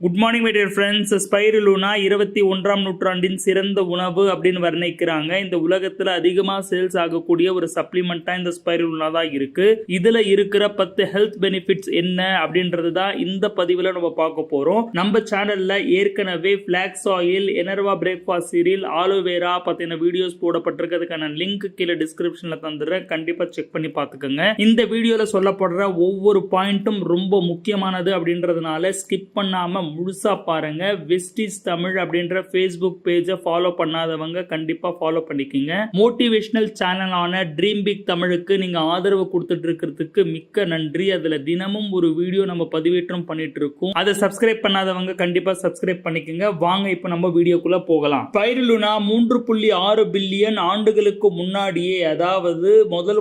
Good morning my dear friends. Spirulina 21ஆம் நூற்றாண்டின் சிறந்த உணவு அப்படின்னு வர்ணிக்கிறாங்க. இந்த உலகத்தில் அதிகமாக சேல்ஸ் ஆகக்கூடிய ஒரு சப்ளிமெண்ட்டாக இந்த ஸ்பைருலுனா தான் இருக்கு. இதில் இருக்கிற 10 ஹெல்த் பெனிஃபிட்ஸ் என்ன அப்படின்றது தான் இந்த பதிவில் நம்ம பார்க்க போகிறோம். நம்ம சேனலில் ஏற்கனவே ஃபிளாக்ஸ் ஆயில், எனர்வா பிரேக்ஃபாஸ்ட் சீரியல், ஆலோவேரா பற்றின வீடியோஸ் போடப்பட்டிருக்கிறதுக்கான லிங்க் கீழே டிஸ்கிரிப்ஷனில் தந்துடுறேன். கண்டிப்பாக செக் பண்ணி பார்த்துக்கோங்க. இந்த வீடியோவில் சொல்லப்படுற ஒவ்வொரு பாயிண்ட்டும் ரொம்ப முக்கியமானது அப்படின்றதுனால ஸ்கிப் பண்ணாமல் முழுசா பாருங்க. வெஸ்டிஸ் தமிழ் அப்படின்ற Facebook பேஜை ஃபாலோ பண்ணாதவங்க கண்டிப்பா ஃபாலோ பண்ணிக்கங்க. மோட்டிவேஷனல் சேனலான ட்ரீம் பிக் தமிழுக்கு நீங்க ஆதரவு கொடுத்துட்டு இருக்கிறதுக்கு மிக்க நன்றி. அதுல தினமும் ஒரு வீடியோ நம்ம பதிவேற்றம் பண்ணிட்டு இருக்கோம். அதை சப்ஸ்கிரைப் பண்ணாதவங்க கண்டிப்பா சப்ஸ்கிரைப் பண்ணிக்கங்க. வாங்க இப்ப நம்ம வீடியோக்குள்ள போகலாம். ஸ்பைருலுனா 3.6 பில்லியன் ஆண்டுகளுக்கு முன்னாடியே, அதாவது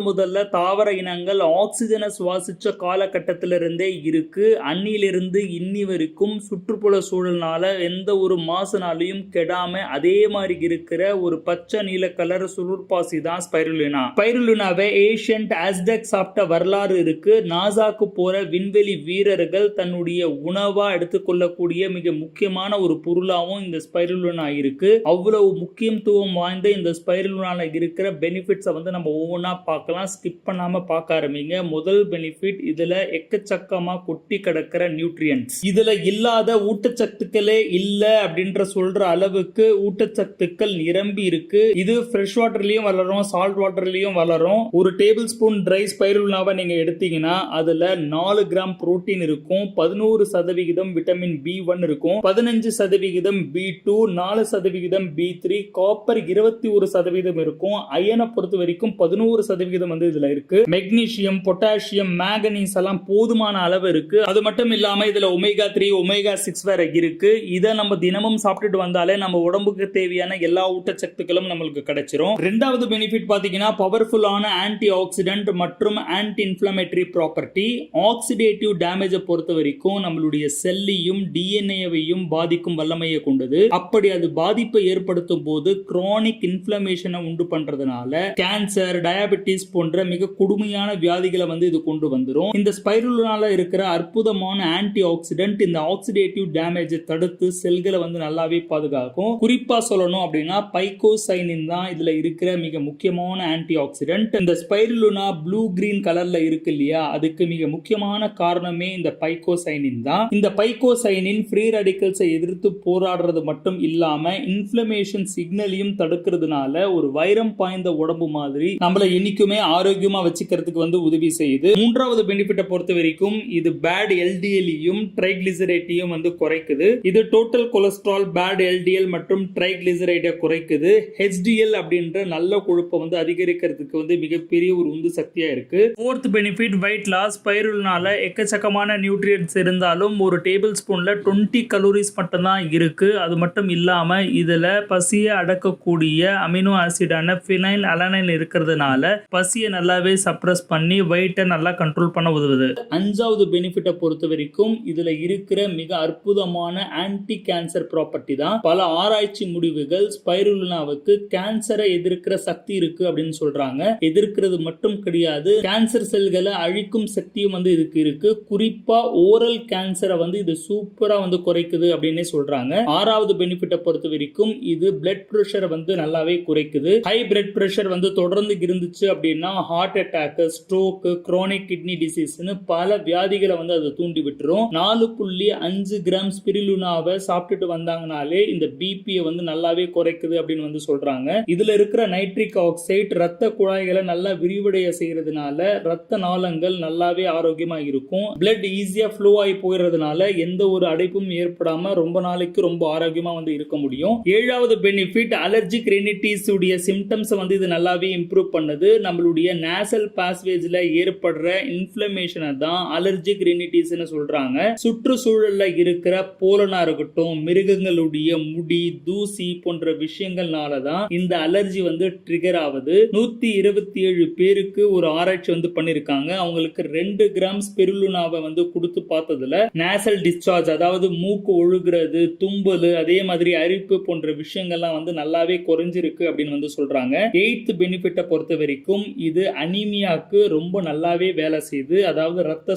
முதல்ல தாவர இனங்கள் ஆக்சிஜனை சுவாசிச்ச காலகட்டத்திலிருந்தே இருக்கு. அன்னிலிருந்து இன்னி வரைக்கும் சுற்றுப்புற சூழல்னால எந்த ஒரு மாசுனாலையும் கெடாம அதே மாதிரி இருக்கிற ஒரு பச்சை நீல கலர் சுருட்பாசி தான் ஸ்பைருலினா. ஸ்பைருலினாவை ஏஷியன்ட் ஆஸ்டெக் சாப்பிட்ட வரலாறு இருக்கு. நாசாக்கு போற விண்வெளி வீரர்கள் தன்னுடைய உணவா எடுத்துக்கொள்ளக்கூடிய மிக முக்கியமான ஒரு பொருளாவும் இந்த ஸ்பைருலினா இருக்கு. அவ்வளவு முக்கியத்துவம் வாய்ந்த இந்த ஸ்பைருலினால இருக்கிற பெனிஃபிட்ஸை நம்ம ஒவ்வொன்றா பார்க்கலாம். ஸ்கிப் பண்ணாம பார்க்க ஆரம்பிங்க. முதல் பெனிஃபிட், இதுல எக்கச்சக்கமா கொட்டி கிடக்கிற நியூட்ரியன்ட்ஸ். இதுல இல்லாத ஊட்டச்சத்துக்களே இல்ல அப்படின்ற சொல்ற அளவுக்கு ஊட்டச்சத்துக்கள் நிரம்பி இருக்கு. இது ஃப்ரெஷ் வாட்டர்லயும் வளரும், சால்ட் வாட்டர்லயும் வளரும். ஒரு டேபிள் ஸ்பூன் ட்ரை ஸ்பைருலினாவை நீங்க எடுத்தீங்கன்னா அதுல 4 கிராம் புரோட்டீன் இருக்கும், 11% விட்டமின் B1 இருக்கும், 15% B2, 4% B3, காப்பர் 21% இருக்கும். அயனை பொறுத்த வரைக்கும் 11% இதுல இருக்கு. மெக்னீசியம், பொட்டாசியம், மேங்கனீஸ் எல்லாம் போதுமான அளவு இருக்கு. அது மட்டும் இல்லாம இதுல ஒமேகா 3, ஒமேகா 6 வேற இருக்கு. இதை நம்ம தினமும் சாப்பிட்டுட்டு வந்தாலே நம்ம உடம்புக்கு தேவையான எல்லா ஊட்டச்சத்துக்களும் நம்மளுக்கு கிடைச்சிரும். ரெண்டாவது பெனிஃபிட் பாத்தீங்கன்னா பவர்ஃபுல்லான ஆன்டி ஆக்சிடென்ட் மற்றும் ஆன்டி இன்ஃப்ளமேட்டரி ப்ராப்பர்ட்டி. ஆக்சிடேட்டிவ் டேமேஜை பொறுத்த வரைக்கும் நம்மளுடைய செல்லையும் டிஎன்ஏவையும் பாதிக்கும் வல்லமையை கொண்டது. அப்படி அது பாதிப்பை ஏற்படுத்தும் போது குரோனிக் இன்ஃப்ளமேஷனை உண்டு பண்றதுனால கேன்சர், டயபெட்டிஸ் போன்ற மிக கொடுமையான வியாதிகளை இது கொண்டு வந்துரும். இந்த ஸ்பைருலினால இருக்கிற அற்புதமான ஆன்டி ஆக்சிடென்ட் இந்த ஆக்சிடேட்டிவ் டேமேஜை தடுத்து செல்களை நல்லாவே பாதுகாக்கும். குறிப்பா சொல்லணும் அப்படின்னா பைகோசைனின் தான் இதுல இருக்கிற மிக முக்கியமான ஆன்டி ஆக்சிடென்ட். இந்த ஸ்பைருலினா ப்ளூ கிரீன் கலர்ல இருக்கு இல்லையா, அதுக்கு மிக முக்கியமான காரணமே இந்த பைகோசைனின் தான். இந்த பைகோசைனின் ஃப்ரீ ராடிக்கல்ஸை எதிர்த்து போராடுறது மட்டும் இல்லாம இன்ஃப்ளமேஷன் சிக்னலையும் தடுக்கிறதுனால ஒரு வைரம் பாய்ந்த உடம்பு மாதிரி நம்மள என்னைக்குமே ஆரோக்கியமா வச்சுக்கிறதுக்கு உதவி செய்யுது. மூன்றாவது பெனிஃபிட்டை பொறுத்த வரைக்கும் இது பேட் எல்டிஎல்லையும் ட்ரைகிளிசரைடையும் குறைக்குது. இது டோட்டல் கொலஸ்ட்ரால், பேட் எல்டிஎல் மற்றும் ட்ரைகிளிசரைடை குறைக்குது. HDL அப்படின்ற நல்ல கொழுப்பை அதிகரிக்கிறதுக்கு மிகப்பெரிய ஒரு உந்து சக்தியா இருக்கு. Fourth benefit, weight loss. ஸ்பைருலினால எக்கச்சக்கமான நியூட்ரியன்ட்ஸ் இருந்தாலும் ஒரு டேபிள் ஸ்பூன்ல 20 கலோரிஸ் மட்டும் தான் இருக்கு. அது மட்டும் இல்லாம இதுல பசியை அடக்கக்கூடிய அமினோ ஆசிடான ஃபினைல் அலனைன் இருக்கிறதுனால பசியை நல்லாவே சப்ரஸ் பண்ணி வெயிட்டை நல்லா கண்ட்ரோல் பண்ண உதவுது. அஞ்சாவது பெனிஃபிட்டை பொறுத்த வரைக்கும் இதுல இருக்கிற மிக அற்புதமான ஆன்டி கேன்சர் ப்ராப்பர்ட்டி தான். பல ஆராய்ச்சி முடிவுகள் ஸ்பைருலினாவுக்கு கேன்சரை எதிர்க்கிற சக்தி இருக்கு அப்படின்னு சொல்றாங்க. எதிர்க்கிறது மட்டும் கிடையாது, கேன்சர் செல்களை அழிக்கும் சக்தியும் இதுக்கு இருக்கு. குறிப்பா ஓரல் கேன்சரை இது சூப்பரா குறைக்குது அப்படின்னு சொல்றாங்க. ஆறாவது பெனிஃபிட்டை பொறுத்த வரைக்கும் இது பிளட் பிரஷரை நல்லாவே குறைக்குது. ஹை பிளட் பிரஷர் தொடர்ந்து இருந்துச்சு அப்படின்னா heart attack, stroke, chronic kidney டிசீஸ்னு பல வியாதிகளை அது தூண்டி விட்டுரும். 4.5 கிராம் ஸ்பிருலினாவை சாப்பிட்டுட்டு வந்தாங்கனாலே இந்த பிபியை நல்லாவே குறைக்குது அப்படின்னு சொல்றாங்க. இதுல இருக்கிற நைட்ரிக் ஆக்சைடு ரத்த குழாய்களை நல்லா விரிவடைய செய்யறதுனால ரத்த நாளங்கள் நல்லாவே ஆரோக்கியமா இருக்கும். பிளட் ஈஸியா ஃப்ளோ ஆகி போயிடுறதுனால எந்த ஒரு அடைப்பும் ஏற்படாம ரொம்ப நாளைக்கு ரொம்ப ஆரோக்கியமா இருக்க முடியும். ஏழாவது பெனிஃபிட், அலர்ஜிக் ரெனிட்டிஸ் உடைய சிம்டம்ஸ் இது நல்லாவே இம்ப்ரூவ் பண்ணுது. நம்மளுடைய நேசல் பாஸ்வேஜ்ல ஏற்படுற இன்ஃப்ளமேஷனை தான் அலர்ஜிக் ரெனிட்டிஸ்னு சொல்றாங்க. சுற்றுச்சூழல்ல இருக்கிற போலனா இருக்கட்டும், மிருகங்களுடைய முடி, தூசி போன்ற விஷயங்கள்னால தான் இந்த அலர்ஜி ட்ரிகர் ஆகுது. 127 பேருக்கு ஒரு ஆராய்ச்சி பண்ணிருக்காங்க. அவங்களுக்கு 2 கிராம் ஸ்பிருலினாவை கொடுத்து பார்த்ததுல நேசல் டிஸ்சார்ஜ், அதாவது மூக்கு ஒழுகுறது, தும்பல், அதே மாதிரி அரிப்பு போன்ற விஷயங்கள்லாம் நல்லாவே குறைஞ்சிருக்கு அப்படின்னு சொல்றாங்க. 8th பெனிஃபிட்டை பொறுத்த வரைக்கும் இது அனீமியாக்கு ரொம்ப நல்லாவே வேலை செய்யுது. அதாவது ரத்த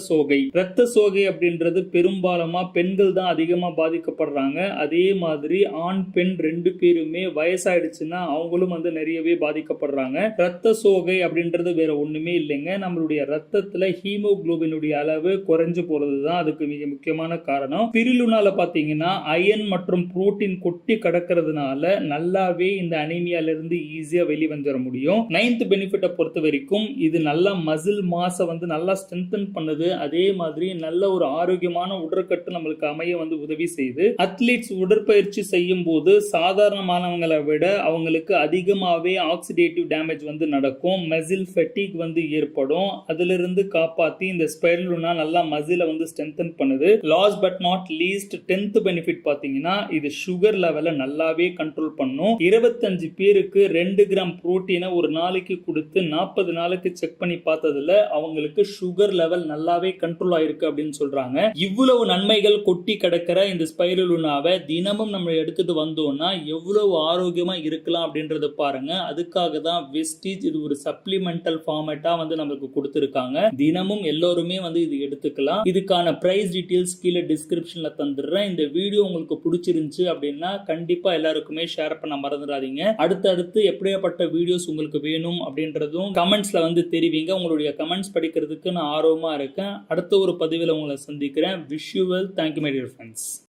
சோகை அப்படின்றது பெரும்பாலுமா பெண் பெண்கள் தான் அதிகமா பாதிக்கப்படுறாங்க. அதே மாதிரி ஆண் பெண் 2 பேருமே வயசாயிடுச்சுன்னா அவங்களும் வந்து நிறையவே பாதிக்கப்படுறாங்க. ரத்த சோகை அப்படின்றது வேற ஒண்ணுமே இல்லைங்க. நம்மளுடைய ரத்தத்துல ஹீமோகுளோபினுடைய அளவு குறைஞ்சு போறதுதான் அதுக்கு மிக முக்கியமான காரணம். ஸ்பிருலினால பாத்தீங்கன்னா அயன் மற்றும் புரோட்டீன் கொட்டி கிடக்கிறதுனால நல்லாவே இந்த அனீமியால இருந்து ஈஸியா வெளிவந்துட முடியும். 9th பெனிஃபிட்டை பொறுத்த வரைக்கும் இது நல்லா மசில் மாஸை வந்து நல்லா ஸ்ட்ரென்தன் பண்ணுது. அதே மாதிரி நல்ல ஒரு ஆரோக்கியமான உடற்கட்டு நம்மளுக்கு அமைய வந்து உதவி செய்யுது. அத்லீட்ஸ் உடற்பயிற்சி செய்யும் போது சாதாரணமானவங்களை விட அவங்களுக்கு அதிகமாவே ஆக்சிடேட்டிவ் டேமேஜ் வந்து நடக்கும். மசில் ஃபெட்டிக் வந்து ஏற்படும். அதுல இருந்து காப்பாத்தி இந்த ஸ்பைருலினா நல்லா மசிலை வந்து ஸ்ட்ரென்தன் பண்ணுது. Last but not least 10th benefit பாத்தீங்கன்னா இது சுகர் லெவலை நல்லாவே கண்ட்ரோல் பண்ணும். 25 பேருக்கு 2 கிராம் புரோட்டீனை ஒரு நாளைக்கு கொடுத்து 40 நாளுக்கு செக் பண்ணி பார்த்ததுல அவங்களுக்கு சுகர் லெவல் நல்லாவே கண்ட்ரோல் ஆயிருக்கு அப்படின்னு சொல்றாங்க. இவ்வளவு நன்மைகள் கொட்டி கிடக்கிற இந்த ஸ்பைருலினாவை தினமும் நம்ம எடுத்துட்டு வந்தோம்னா எவ்வளவு ஆரோக்கியமா இருக்கலாம் அப்படின்றத பாருங்க. அதுக்காக தான் வெஸ்டீஜ் இது ஒரு சப்ளிமெண்டல் ஃபார்மேட்டா வந்து நமக்கு கொடுத்திருக்காங்க. தினமும் எல்லோருமே வந்து இது எடுத்துக்கலாம். இதுக்கான பிரைஸ் டீடைல்ஸ் கீழே டிஸ்கிரிப்ஷன்ல தந்துடுறேன். இந்த வீடியோ உங்களுக்கு பிடிச்சிருந்துச்சு அப்படின்னா கண்டிப்பா எல்லாருக்குமே ஷேர் பண்ண மறந்துடாதீங்க. அடுத்தடுத்து எப்படியாப்பட்ட வீடியோஸ் உங்களுக்கு வேணும் அப்படின்றதும் கமெண்ட்ஸ்ல வந்து தெரிவிங்க. உங்களுடைய கமெண்ட்ஸ் படிக்கிறதுக்கு நான் ஆர்வமா இருக்கேன். அடுத்த ஒரு பதிவில் உங்களை சந்திக்கிறேன். Wish you well. Thank you my dear friends.